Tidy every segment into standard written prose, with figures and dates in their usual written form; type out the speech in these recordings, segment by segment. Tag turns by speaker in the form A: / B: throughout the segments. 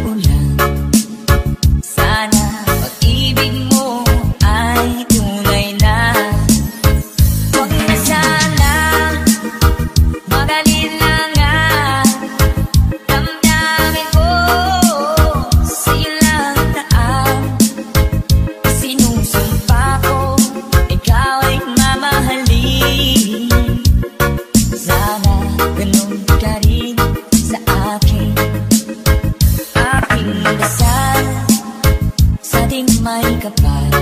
A: ulan. Sana pag-ibig mo ay tunay na. Huwag na sana mag-alinlangan. Damdamin ko sa'yo lang taang sinusumpa ko, ikaw ay mamahalin. Sana ganun ka rin sa akin. Aking dasal sa ating may kapal,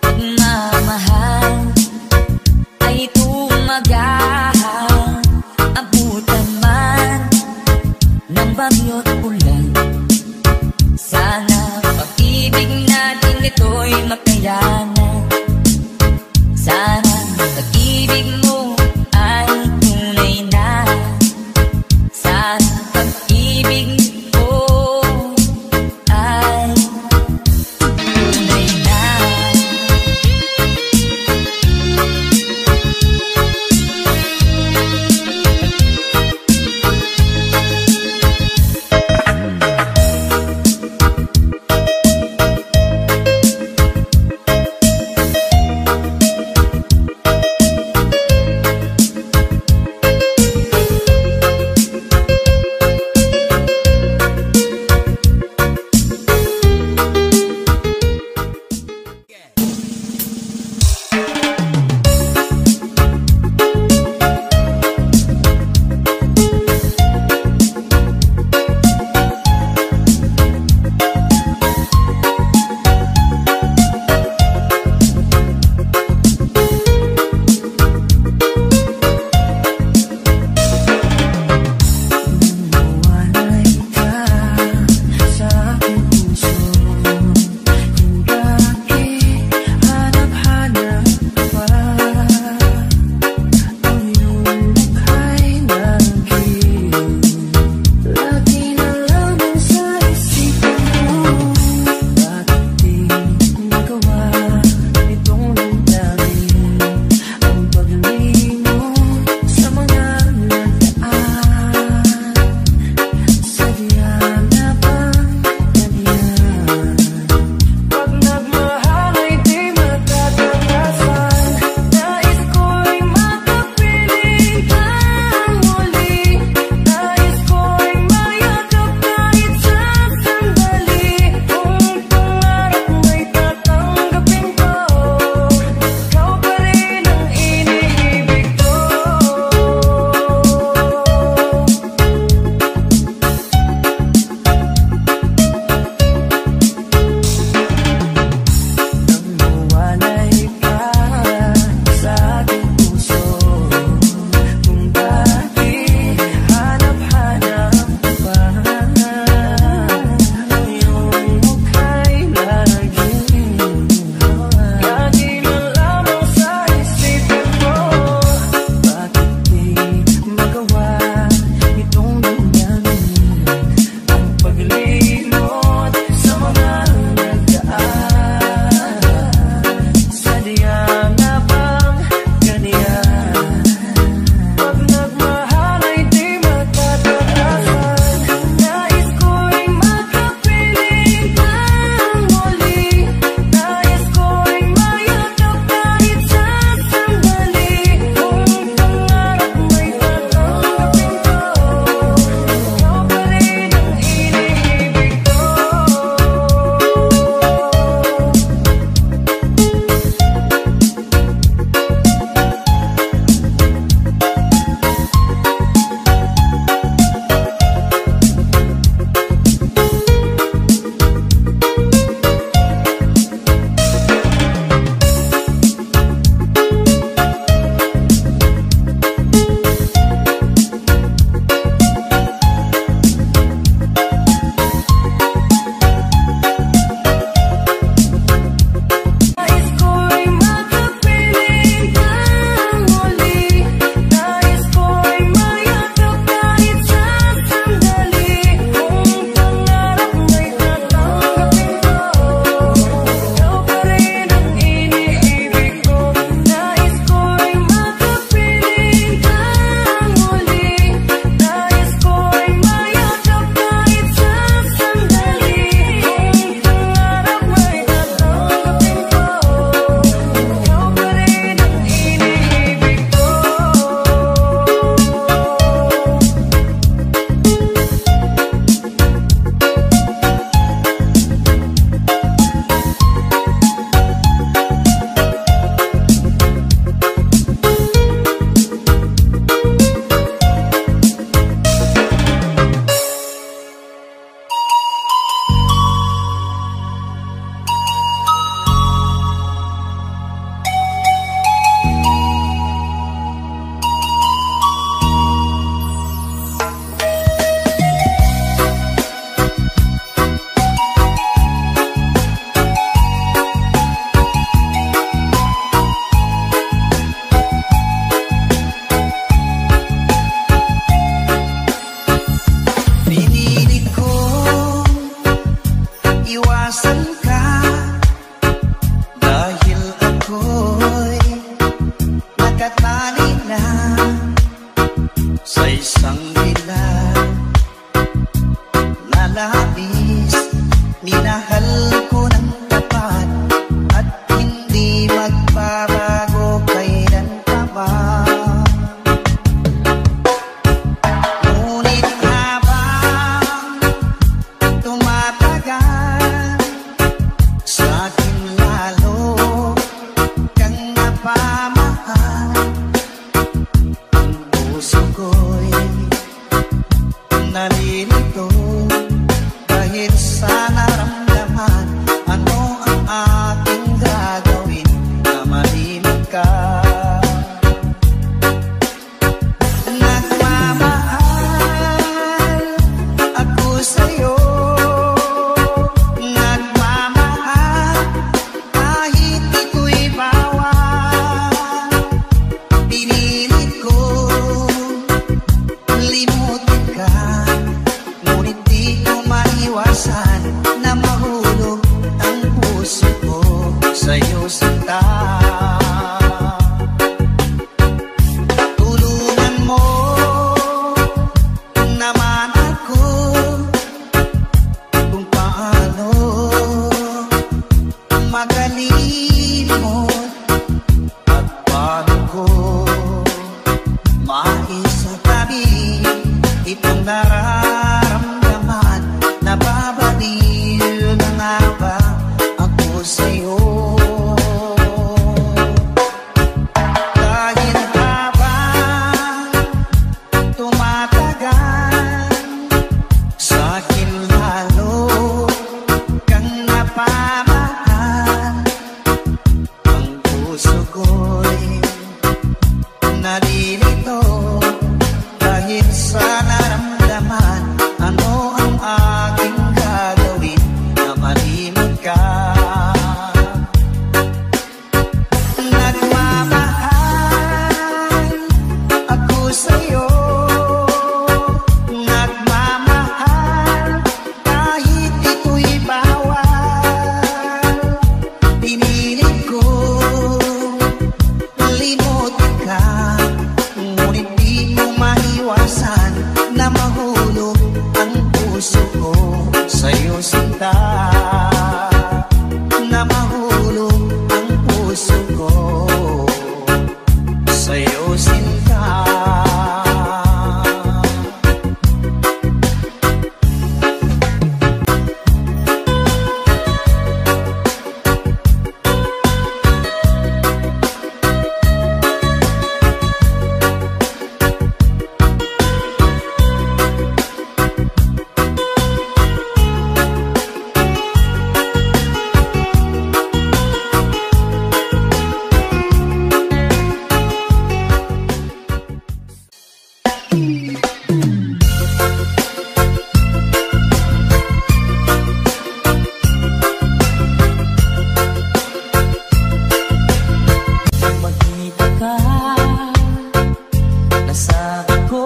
A: pagmamahal ay tumagahal. Abutan man ng bagyo't ulan, sana pag-ibig natin ito'y makayanan. Sana pag-ibig mo ay tunay na. Sana pag-ibig ko ay tunay na.
B: nais, minahal ko ng tapat at hindi magbabago kailan pa man. Ngunit habang tumatagal, sa'kin lalo kang napamahal. Ang puso ko'y nalilito dahil sa naramdaman. Ano ang ating gagawin na malimit ka? Nagmamahal ako sa'yo, nagmamahal kahit ito'y bawal. Pinilit ko limutin ka, ngunit di ko maiwasan na mahulog ang puso ko sa'yo sinta. Tulungan mo naman ako kung paano magalimot at paano ko maisatabi itong nararamdaman. Nababaliw na nga ba ako sa'yo? Dahil habang tumatagal, sa'kin lalo kang napamahal. Ang puso ko'y nalilito dahil sa naramdaman. Ano ang aking gagawin na malimit ka? Nagmamahal ako sa'yo, nagmamahal kahit ito'y bawal. Pinilit ko limutin ka, ngunit di ko maiwasan na mahulog ang puso ko sa'yo sinta. Na mahulog ang puso ko sa'yo sinta. Magkita ka, nasabi ko,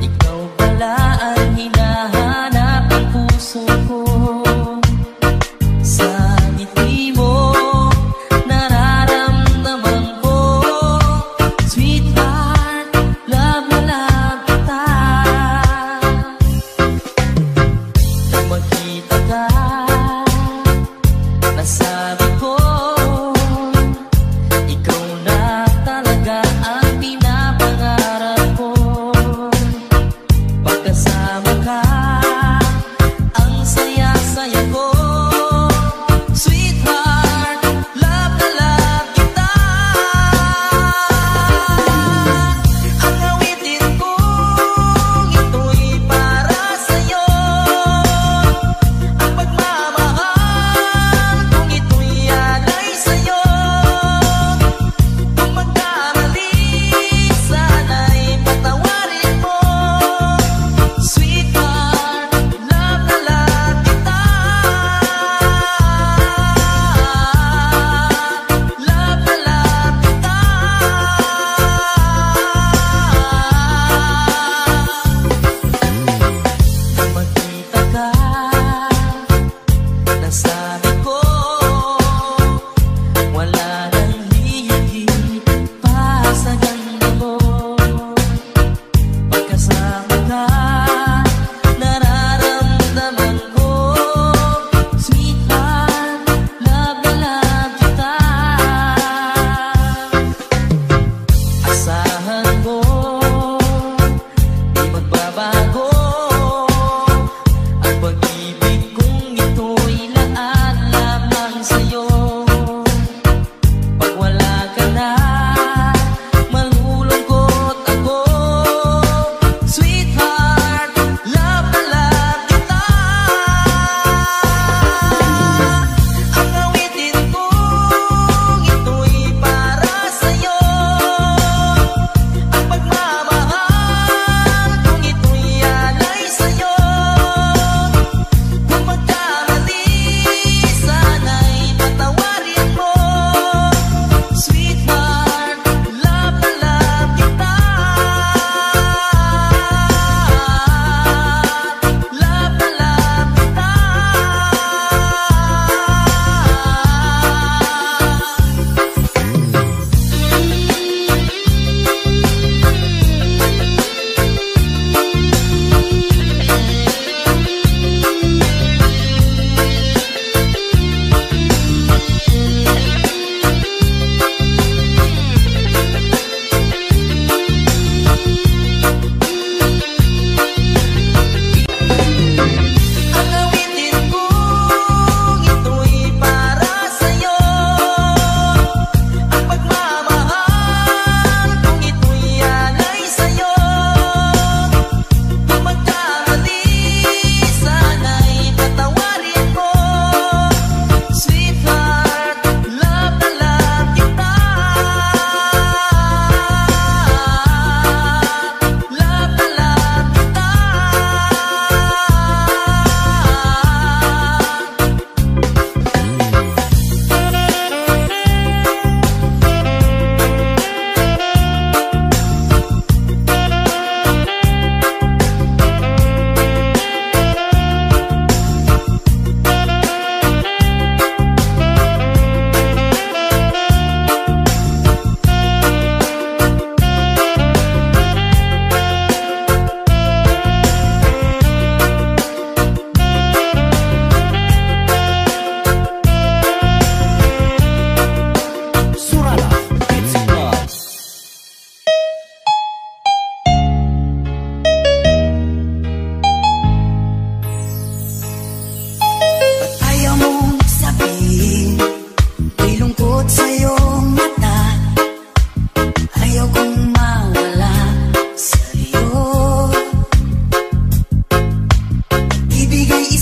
B: ikaw pala ang hinahanap ng puso ko. Sa ngiti mo, nararamdaman ko, sweetheart, love na love kita. Nang magkita ka, nasabi ko, ikaw na talaga ang pinapangarap ko. Pagkasama ka, ang saya-saya ko. Sweetheart, love na love kita. Ang awitin kong ito'y para sa'yo. Ang pagmamahal kong ito'y alay sa'yo. Kung magkamali, sana'y patawarin mo. Sweetheart, love na love kita.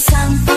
A: isang